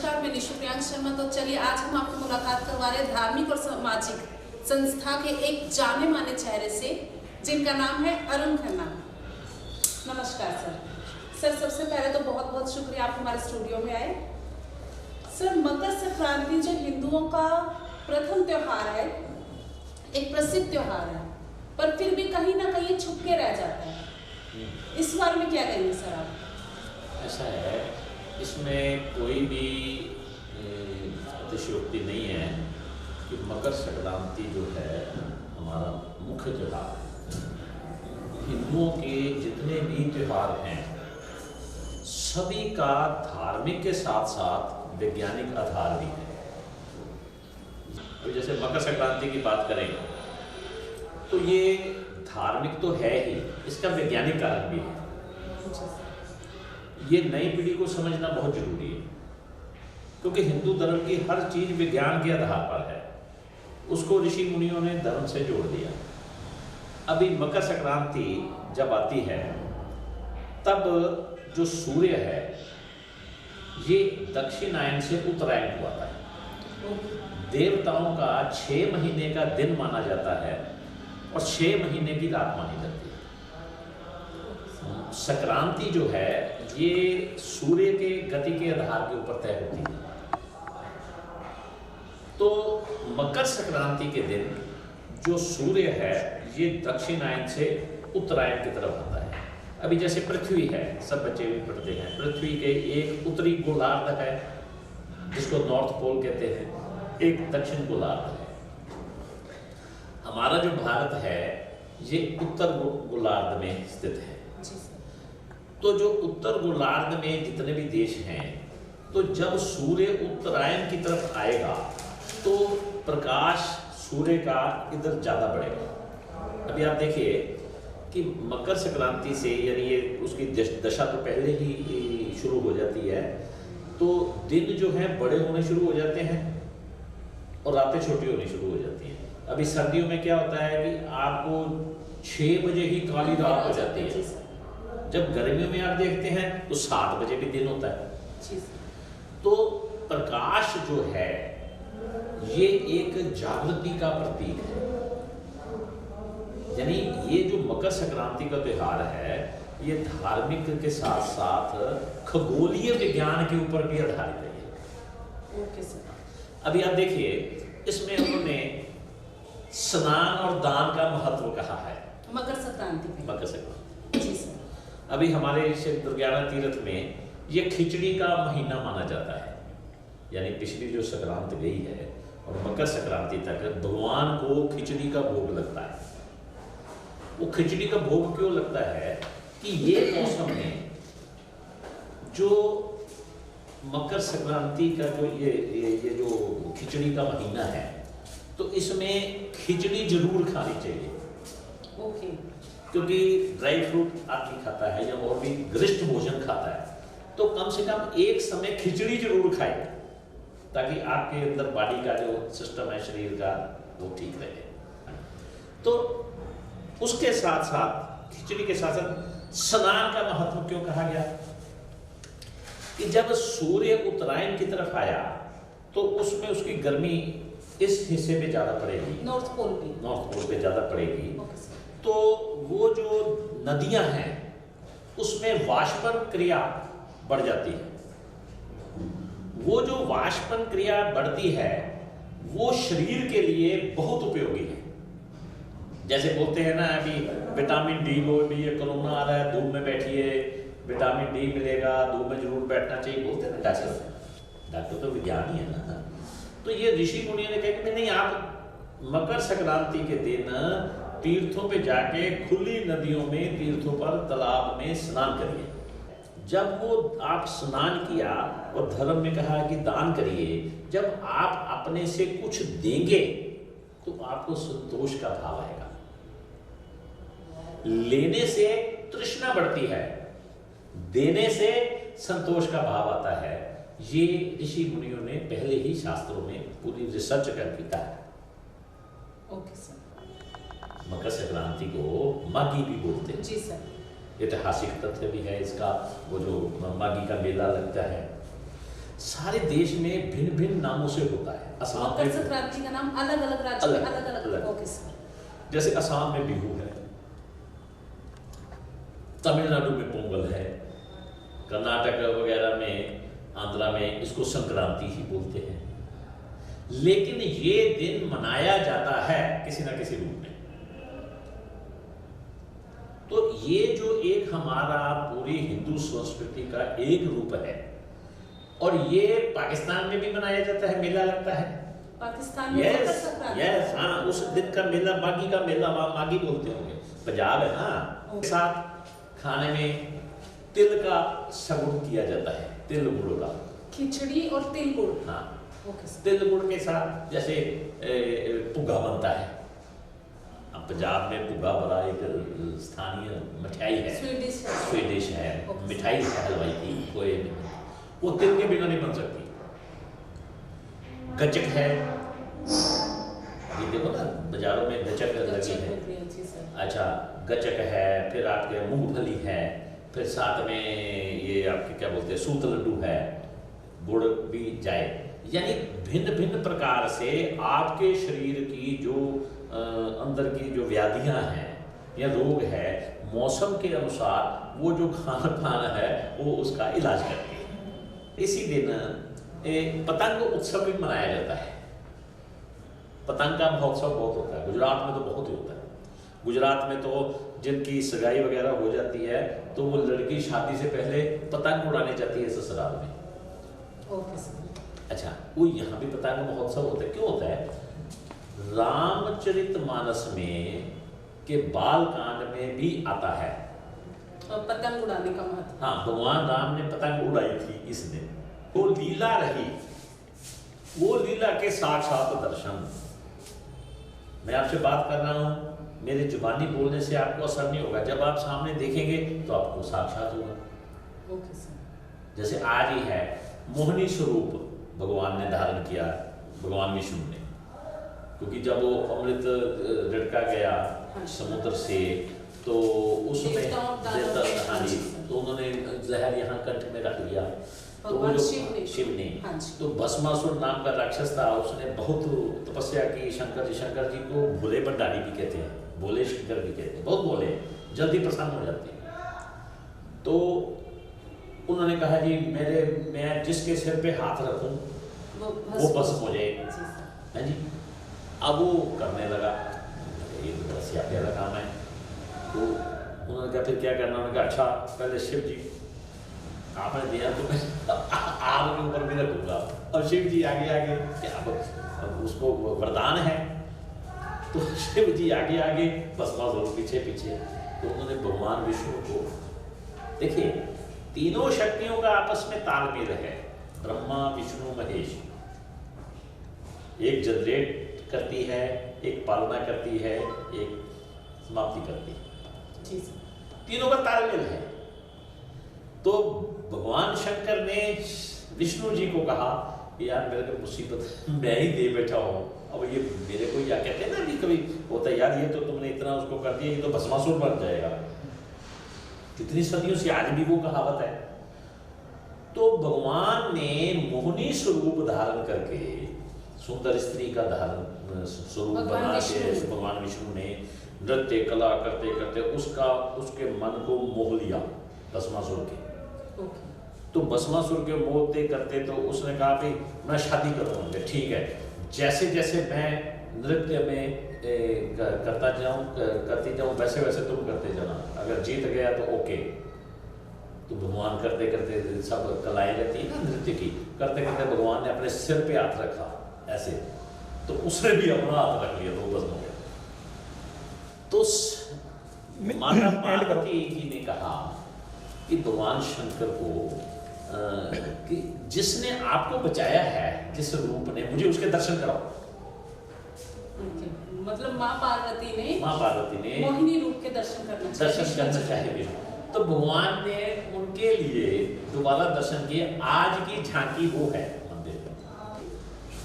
नमस्कार, मैं निशु प्रियांक शर्मा। तो चलिए आज हम आपको मुलाकात करवा रहे हैं धार्मिक और सामाजिक संस्था के एक जाने माने चेहरे से, जिनका नाम है अरुण खन्ना। नमस्कार सर। सर सबसे पहले तो बहुत बहुत शुक्रिया आप हमारे स्टूडियो में आए। सर मकर संक्रांति जो हिंदुओं का प्रथम त्योहार है, एक प्रसिद्ध त्योहार है, पर फिर भी कहीं ना कहीं छुप के रह जाता है। इस बारे में क्या कहेंगे सर आप? ऐसा है, इसमें कोई भी अतिशयोक्ति नहीं है कि मकर संक्रांति जो है हमारा मुख्य त्योहार है। हिंदुओं के जितने भी त्योहार हैं सभी का धार्मिक के साथ साथ वैज्ञानिक आधार भी है। तो जैसे मकर संक्रांति की बात करें तो ये धार्मिक तो है ही, इसका वैज्ञानिक कारण भी है। ये नई पीढ़ी को समझना बहुत जरूरी है, क्योंकि हिंदू धर्म की हर चीज विज्ञान के आधार पर है। उसको ऋषि मुनियों ने धर्म से जोड़ दिया। अभी मकर संक्रांति जब आती है तब जो सूर्य है ये दक्षिणायन से उत्तरायण को आता है। देवताओं का 6 महीने का दिन माना जाता है और 6 महीने की रात मानी जाती है। संक्रांति जो है ये सूर्य के गति के आधार के ऊपर तय होती है। तो मकर संक्रांति के दिन जो सूर्य है ये दक्षिणायन से उत्तरायण की तरफ आता है। अभी जैसे पृथ्वी है, सब बच्चे भी पढ़ते हैं, पृथ्वी के एक उत्तरी गोलार्ध है जिसको नॉर्थ पोल कहते हैं, एक दक्षिण गोलार्ध है। हमारा जो भारत है ये उत्तर गोलार्ध में स्थित है। तो जो उत्तर गोलार्ध में जितने भी देश हैं, तो जब सूर्य उत्तरायण की तरफ आएगा तो प्रकाश सूर्य का इधर ज़्यादा बढ़ेगा। अभी आप देखिए कि मकर संक्रांति से, यानी ये उसकी दशा तो पहले ही शुरू हो जाती है, तो दिन जो है बड़े होने शुरू हो जाते हैं और रातें छोटी होनी शुरू हो जाती हैं। अभी सर्दियों में क्या होता है कि आपको 6 बजे ही काली रात हो जाती है। जब गर्मियों में आप देखते हैं तो 7 बजे भी दिन होता है। तो प्रकाश जो है ये एक जागृति का प्रतीक है। यानी ये जो मकर संक्रांति का त्योहार है ये धार्मिक के साथ साथ खगोलीय विज्ञान के ऊपर भी आधारित है। Okay sir. अभी आप देखिए इसमें उन्होंने स्नान और दान का महत्व कहा है मकर संक्रांति। मकर संक्रांति जी सर। अभी हमारे दुर्गाना तीर्थ में ये खिचड़ी का महीना माना जाता है। यानी पिछली जो संक्रांति गई है और मकर संक्रांति तक भगवान को खिचड़ी का भोग लगता है। वो खिचड़ी का भोग क्यों लगता है कि ये मौसम में जो मकर संक्रांति का जो ये जो खिचड़ी का महीना है, तो इसमें खिचड़ी जरूर खानी चाहिए। ओके। क्योंकि ड्राई फ्रूट आदमी खाता है या और भी गरिष्ठ भोजन खाता है, तो कम से कम एक समय खिचड़ी जरूर खाए ताकि आपके अंदर बॉडी का जो सिस्टम है शरीर का वो ठीक रहे। तो उसके साथ साथ खिचड़ी के साथ साथ स्नान का महत्व क्यों कहा गया कि जब सूर्य उत्तरायण की तरफ आया तो उसमें उसकी गर्मी इस हिस्से पे ज्यादा पड़ेगी, नॉर्थ पोल पे ज्यादा पड़ेगी। तो वो जो नदियां हैं उसमें वाष्पन क्रिया बढ़ जाती है। वो जो वाष्पन क्रिया बढ़ती है वो शरीर के लिए बहुत उपयोगी है। जैसे बोलते हैं ना अभी विटामिन डी लो, भी ये कोरोना आ रहा है, धूप में बैठिए, विटामिन डी मिलेगा, धूप में जरूर बैठना चाहिए, बोलते हैं ना डॉक्टर तो विज्ञान ही है ना। तो ये ऋषि मुनियों ने कहा कि नहीं, आप मकर संक्रांति के दिन तीर्थों पे जाके खुली नदियों में, तीर्थों पर, तालाब में स्नान करिए। जब वो आप स्नान किया और धर्म में कहा कि दान करिए, जब आप अपने से कुछ देंगे तो आपको संतोष का भाव आएगा। लेने से तृष्णा बढ़ती है, देने से संतोष का भाव आता है। ये ऋषि मुनियों ने पहले ही शास्त्रों में पूरी रिसर्च करके कहा है। Okay sir. मकर संक्रांति को माघी भी बोलते हैं। जी सर। ऐतिहासिक तथ्य भी है इसका, वो जो माघी का मेला लगता है। सारे देश में भिन्न भिन्न नामों से होता है। असम मकर में संक्रांति का नाम अलग अलग राज्यों में अलग अलग। अलग। Okay sir. जैसे असम में बिहू है, तमिलनाडु में पोंगल है, कर्नाटक वगैरह में, आंध्रा में इसको संक्रांति ही बोलते हैं। लेकिन ये दिन मनाया जाता है किसी ना किसी रूप में। तो ये जो एक हमारा पूरी हिंदू संस्कृति का एक रूप है, और ये पाकिस्तान में भी मनाया जाता है, मेला लगता है पाकिस्तान में मकर संक्रांति। यस हाँ, उस दिन का मेला मागी का मेला, वहाँ मागी बोलते होंगे, पंजाब है ना। साथ खाने में तिल का सगुन किया जाता है, तिल गुड़ का, खिचड़ी और तिल गुड़। हाँ ओके सर। तिल गुड़ के साथ जैसे पुग्गा बनता है। अब पंजाब में पुग्गा बड़ा एक स्थानीय मिठाई है, स्वीडिश है, मिठाई है हलवाई की, कोई वो तिल के बिना नहीं बन सकती। गचक है, ये देखो ना बाजारों में गचक लगी है। अच्छा, गचक है, फिर आपके मूंगफली है, फिर साथ में ये आपके क्या बोलते हैं सूत लड्डू है, गुड़ भी जाए। यानी भिन्न भिन्न प्रकार से आपके शरीर की जो अंदर की जो व्याधियां हैं या रोग है, मौसम के अनुसार वो जो खाना पाना है वो उसका इलाज करती है। इसी दिन पतंग उत्सव भी मनाया जाता है। पतंग का महोत्सव बहुत होता है, गुजरात में तो बहुत ही होता है। गुजरात में तो जिनकी सगाई वगैरह हो जाती है तो वो लड़की शादी से पहले पतंग उड़ाने जाती है ससुराल में। Okay sir. अच्छा, वो यहाँ भी पतंग महोत्सव होता है। क्यों होता है? रामचरितमानस में के बाल कांड में भी आता है पतंग उड़ाने का महत्व। हाँ, भगवान राम ने पतंग उड़ाई थी इस दिन। वो लीला रही, वो लीला के साक्षात दर्शन। मैं आपसे बात कर रहा हूँ, मेरे जुबानी बोलने से आपको असर नहीं होगा, जब आप सामने देखेंगे तो आपको साक्षात होगा। Okay sir. जैसे आज ही है मोहिनी स्वरूप भगवान ने धारण किया, भगवान विष्णु ने, क्योंकि जब वो अमृत लड़का गया समुद्र से तो उसमें तो उन्होंने जहर यहाँ कंठ में रख लिया। तो वो जो शिव ने तो भस्मासुर नाम का राक्षस था, उसने बहुत तपस्या की शंकर जी को भोले भंडारी भी कहते हैं, भोले शंकर भी कहते हैं, बहुत भोले, जल्दी प्रसन्न हो जाते हैं। तो उन्होंने कहा जी मैं जिसके सिर पे हाथ रखूं वो भस्म हो जाए, है जी। अब वो करने लगा, ये तो बड़ा स्यापे वाला काम है। तो उन्होंने कहा फिर क्या करना? उन्होंने कहा अच्छा पहले शिव जी आपने दिया तो मैं आग के ऊपर भी रखूंगा। और शिव जी आगे आगे, क्या उसको वरदान है, तो शिव जी आगे आगे भस्मासुर पीछे पीछे। तो उन्होंने भगवान विष्णु को, देखिए तीनों शक्तियों का आपस में तालमेल है, ब्रह्मा विष्णु महेश। एक जनरेट करती है, एक पालना करती है, एक समाप्ति करती है, तीनों का तालमेल है। तो भगवान शंकर ने विष्णु जी को कहा यार मेरे को मुसीबत मैं ही दे बैठा हूँ, अब ये मेरे को या कहते हैं ना भी कभी होता है यार, ये तो तुमने इतना उसको कर दिया, ये तो भस्मासुर बन जाएगा। कितनी सदियों से आज भी वो कहावत है। तो भगवान ने मोहिनी स्वरूप धारण करके, सुंदर स्त्री का धारण स्वरूप बना के भगवान विष्णु ने नृत्य कला करते करते उसके मन को मोह लिया भस्मासुर के। तो भस्मासुर के मोहते करते तो उसने कहा भाई मैं शादी करूँगा, ठीक है, जैसे जैसे मैं नृत्य में करती जाऊँ वैसे वैसे तुम करते जाना, अगर जीत गया तो ओके। तो भगवान करते करते सब कलाएं रहती है ना नृत्य की, करते करते भगवान ने अपने सिर पे हाथ रखा ऐसे, तो उसने भी अपना हाथ रख लिया, तो भस्म हो गया। तो माता पार्वती जी ने कहा कि भगवान शंकर को कि जिसने आपको बचाया है जिस रूप ने, मुझे उसके दर्शन कराओ। मतलब माँ पार्वती ने मोहिनी रूप के दर्शन करना चाहिए। तो भगवान ने उनके लिए दोबारा दर्शन किए। आज की झांकी वो है मंदिर में।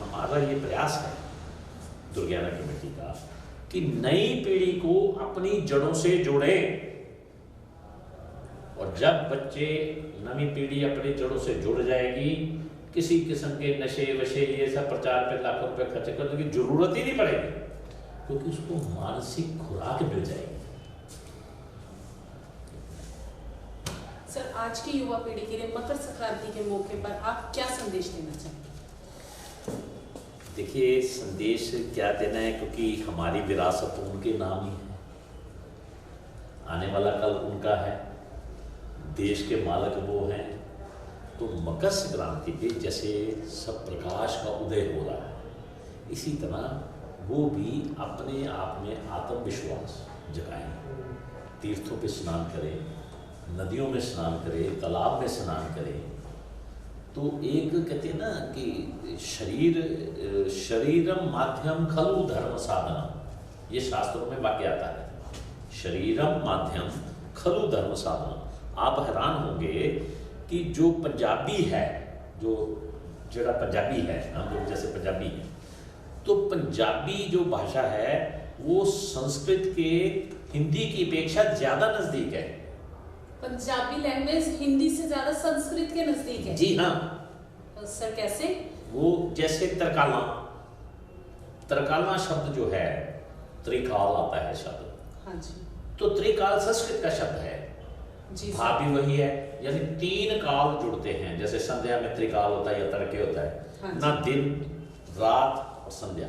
हमारा ये प्रयास है दुर्ज्ञाना कमेटी का कि नई पीढ़ी को अपनी जड़ों से जोड़े, और जब बच्चे नई पीढ़ी अपनी जड़ों से जुड़ जाएगी किसी किस्म के नशे वशे ये सब प्रचार पे लाखों रुपए खर्च करने की जरूरत ही नहीं पड़ेगी, क्योंकि उसको मानसिक खुराक मिल जाएगी। सर, आज की युवा पीढ़ी के लिए मकर संक्रांति के मौके पर आप क्या संदेश देना चाहेंगे? देखिए, संदेश क्या देना है, क्योंकि हमारी विरासत उनके नाम ही है, आने वाला कल उनका है, देश के मालिक वो हैं। तो मकर संक्रांति पे जैसे सब प्रकाश का उदय हो रहा है, इसी तरह वो भी अपने आप में आत्मविश्वास जगाएं, तीर्थों पे स्नान करें, नदियों में स्नान करें, तालाब में स्नान करें। तो एक कहते हैं ना कि शरीरम माध्यम खलु धर्म साधनम, ये शास्त्रों में वाक्य आता है, शरीरम माध्यम खलु धर्म साधनम। आप हैरान होंगे कि जो पंजाबी है, जो जरा पंजाबी है, हम लोग जैसे पंजाबी हैं, तो पंजाबी जो भाषा है वो संस्कृत के हिंदी की अपेक्षा ज़्यादा नज़दीक है। पंजाबी लैंग्वेज हिंदी से ज्यादा संस्कृत के नजदीक है? जी हाँ। सर, कैसे? वो जैसे तरकाला, तरकाला शब्द जो है, त्रिकाल आता है शब्द। हाँ जी। तो त्रिकाल संस्कृत का शब्द है, जी भाव भी वही है, यानी 3 काल जुड़ते हैं। जैसे संध्या में त्रिकाल होता है या तड़के होता है। हाँ ना, दिन, रात और संध्या,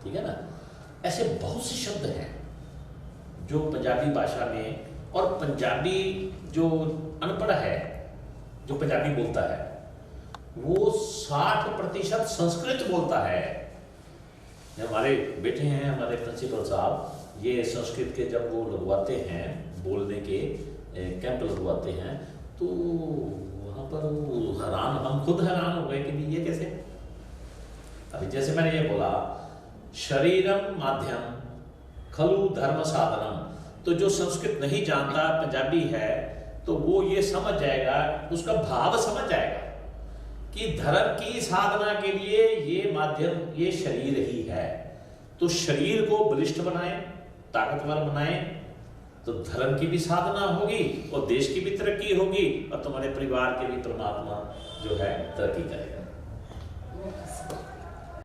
ठीक है ना। ऐसे बहुत से शब्द हैं जो पंजाबी भाषा में, और पंजाबी जो अनपढ़ है, जो पंजाबी बोलता है, वो 60% संस्कृत बोलता है। हमारे बेटे हैं, हमारे प्रिंसिपल साहब, ये संस्कृत के जब वो लगवाते हैं, बोलने के कैंप लगवाते हैं, तो वहाँ पर हैरान, हम खुद हैरान हो गए कि ये कैसे। अभी जैसे मैंने ये बोला, शरीरम माध्यम खलु धर्म साधनम, तो जो संस्कृत नहीं जानता, पंजाबी है, तो वो ये समझ जाएगा, उसका भाव समझ जाएगा कि धर्म की साधना के लिए ये माध्यम, ये शरीर ही है। तो शरीर को बलिष्ठ बनाएं, ताकतवर बनाएं, तो धर्म की भी साधना होगी और देश की भी तरक्की होगी, और तुम्हारे परिवार के भी परमात्मा जो है तरक्की करेगा।